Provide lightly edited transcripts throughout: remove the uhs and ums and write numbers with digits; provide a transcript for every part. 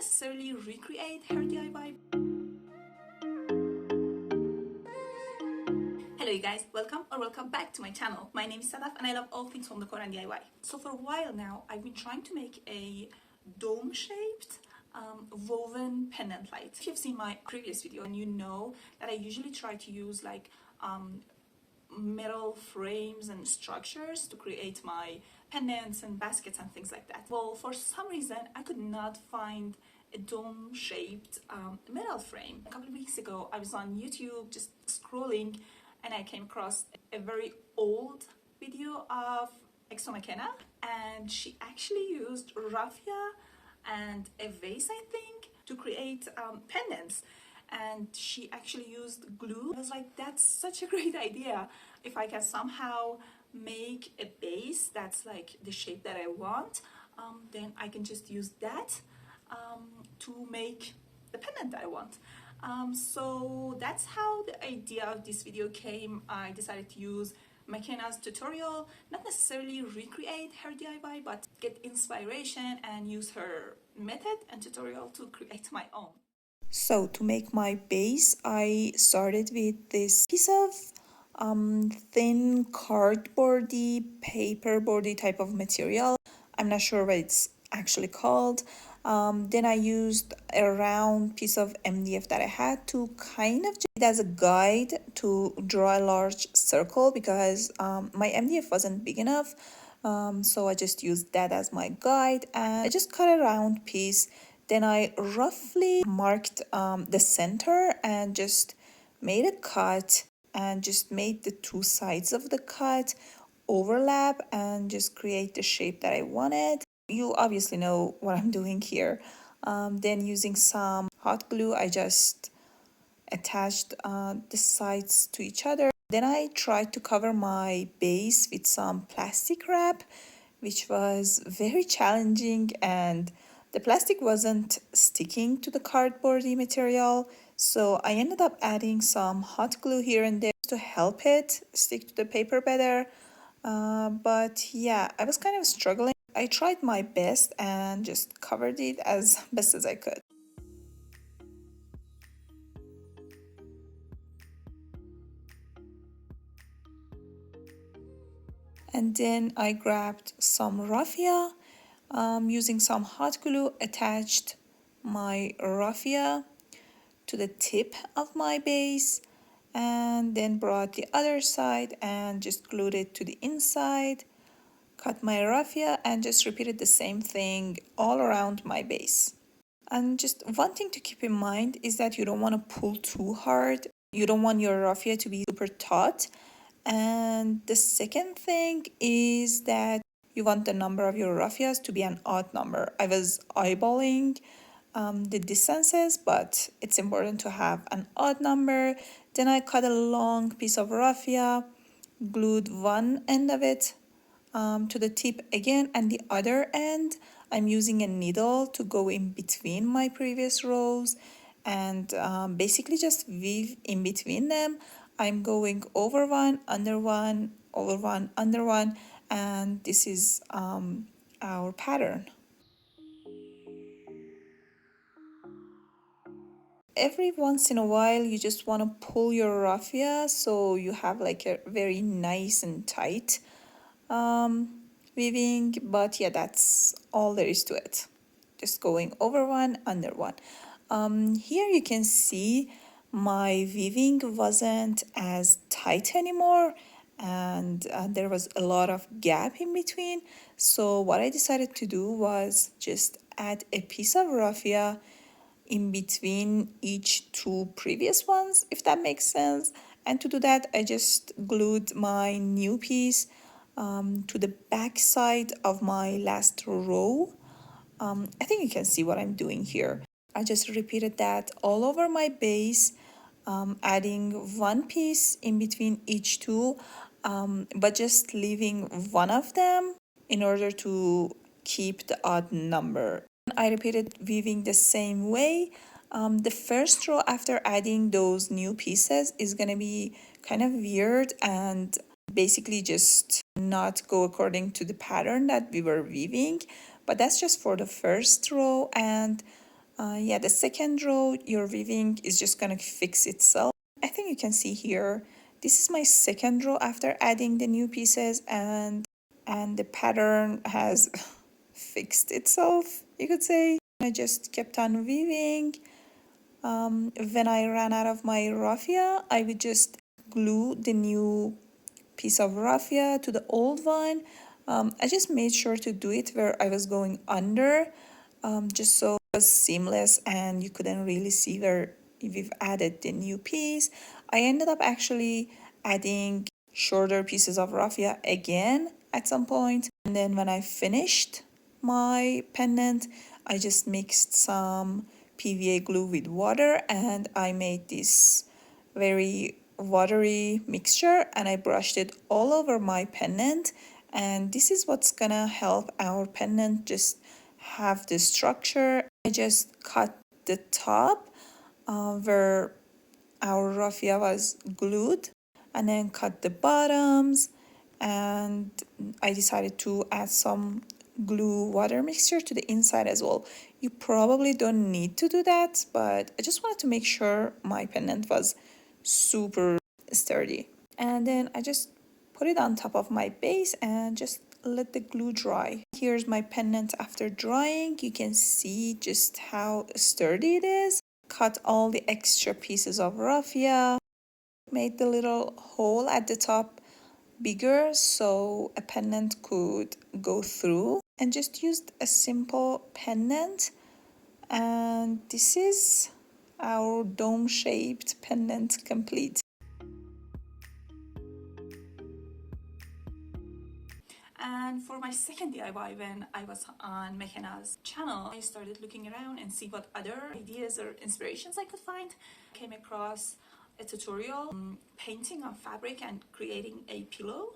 necessarily recreate her DIY. Hello you guys, welcome back to my channel. My name is Sadaf and I love all things home decor and DIY. So for a while now, I've been trying to make a dome-shaped woven pendant light. If you've seen my previous video, and you know that I usually try to use like metal frames and structures to create my pendants and baskets and things like that. Well, for some reason, I could not find a dome-shaped metal frame. A couple of weeks ago, I was on YouTube just scrolling and I came across a very old video of Maccena, and she actually used raffia and a vase, I think, to create pendants. And she actually used glue. I was like, that's such a great idea. If I can somehow make a base that's like the shape that I want, then I can just use that to make the pendant that I want. So that's how the idea of this video came. I decided to use Maccena's tutorial, not necessarily recreate her DIY, but get inspiration and use her method and tutorial to create my own. So to make my base, I started with this piece of thin cardboardy, paperboardy type of material. I'm not sure what it's actually called. Then I used a round piece of MDF that I had to kind of just as a guide to draw a large circle, because my MDF wasn't big enough. So I just used that as my guide, and I just cut a round piece. Then I roughly marked the center and just made a cut and just made the two sides of the cut overlap and just create the shape that I wanted. You obviously know what I'm doing here. Then using some hot glue, I just attached the sides to each other. Then I tried to cover my base with some plastic wrap, which was very challenging, and the plastic wasn't sticking to the cardboardy material. So I ended up adding some hot glue here and there to help it stick to the paper better. But yeah, I was kind of struggling. I tried my best and just covered it as best as I could. And then I grabbed some raffia, using some hot glue, attached my raffia to the tip of my base, and then brought the other side and just glued it to the inside, cut my raffia, and just repeated the same thing all around my base. And just one thing to keep in mind is that you don't want to pull too hard. You don't want your raffia to be super taut. And the second thing is that you want the number of your raffias to be an odd number. I was eyeballing the distances, but it's important to have an odd number. Then I cut a long piece of raffia, glued one end of it to the tip again, and the other end I'm using a needle to go in between my previous rows, and basically just weave in between them. I'm going over one, under one, over one, under one, and this is our pattern. Every once in a while you just want to pull your raffia so you have like a very nice and tight weaving, but yeah, that's all there is to it. Just going over one, under one. Here you can see my weaving wasn't as tight anymore, and there was a lot of gap in between. So what I decided to do was just add a piece of raffia in between each two previous ones, if that makes sense. And to do that, I just glued my new piece to the back side of my last row. I think you can see what I'm doing here. I just repeated that all over my base, adding one piece in between each two, but just leaving one of them in order to keep the odd number. I repeated weaving the same way. The first row after adding those new pieces is gonna be kind of weird and basically just not go according to the pattern that we were weaving, but that's just for the first row. And Yeah, the second row, your weaving is just gonna fix itself. I think you can see here, this is my second row after adding the new pieces, and the pattern has fixed itself, you could say. I just kept on weaving. When I ran out of my raffia, I would just glue the new piece of raffia to the old one. I just made sure to do it where I was going under, just so it was seamless and you couldn't really see where we've added the new piece. I ended up actually adding shorter pieces of raffia again at some point, and then when I finished my pendant, I just mixed some PVA glue with water and I made this very watery mixture and I brushed it all over my pendant, and this is what's gonna help our pendant just have the structure. I just cut the top where our raffia was glued and then cut the bottoms, and I decided to add some glue water mixture to the inside as well. You probably don't need to do that, but I just wanted to make sure my pendant was super sturdy. And then I just put it on top of my base and just let the glue dry. Here's my pendant after drying. You can see just how sturdy it is. Cut all the extra pieces of raffia, made the little hole at the top bigger so a pendant could go through, and just used a simple pendant, and this is our dome-shaped pendant complete. And for my second DIY, when I was on Maccena's channel, I started looking around and see what other ideas or inspirations I could find. I came across a tutorial painting on fabric and creating a pillow,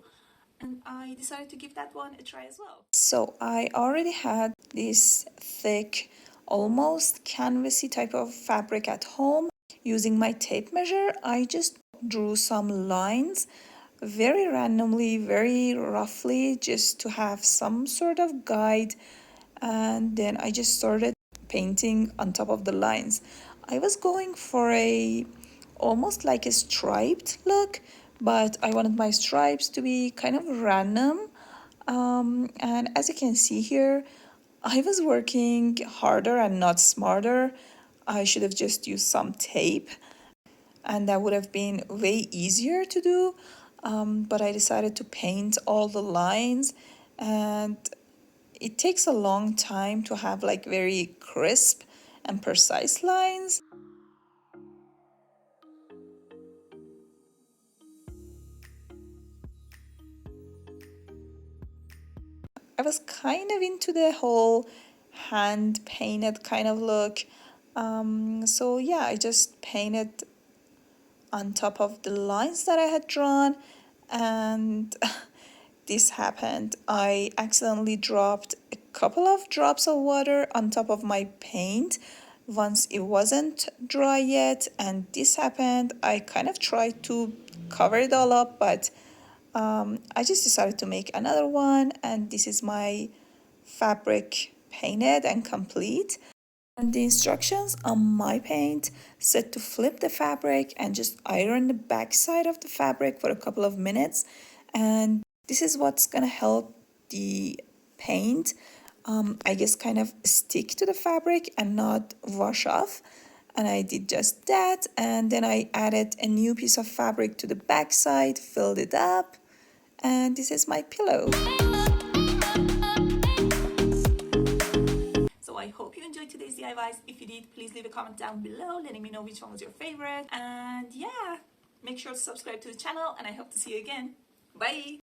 and I decided to give that one a try as well. So I already had this thick, almost canvasy type of fabric at home. Using my tape measure, I just drew some lines very randomly, very roughly, just to have some sort of guide, and then I just started painting on top of the lines. I was going for a almost like a striped look, but I wanted my stripes to be kind of random, and as you can see here, I was working harder and not smarter. I should have just used some tape and that would have been way easier to do, but I decided to paint all the lines, and it takes a long time to have like very crisp and precise lines. I was kind of into the whole hand painted kind of look, so yeah, I just painted on top of the lines that I had drawn, and this happened. I accidentally dropped a couple of drops of water on top of my paint once it wasn't dry yet, and this happened. I kind of tried to cover it all up, but I just decided to make another one, and this is my fabric painted and complete. And the instructions on my paint said to flip the fabric and just iron the back side of the fabric for a couple of minutes, and this is what's gonna help the paint, I guess, kind of stick to the fabric and not wash off. And I did just that, and then I added a new piece of fabric to the back side, filled it up, and this is my pillow. So I hope you enjoyed today's DIYs. If you did, please leave a comment down below letting me know which one was your favorite. And yeah, make sure to subscribe to the channel, and I hope to see you again. Bye!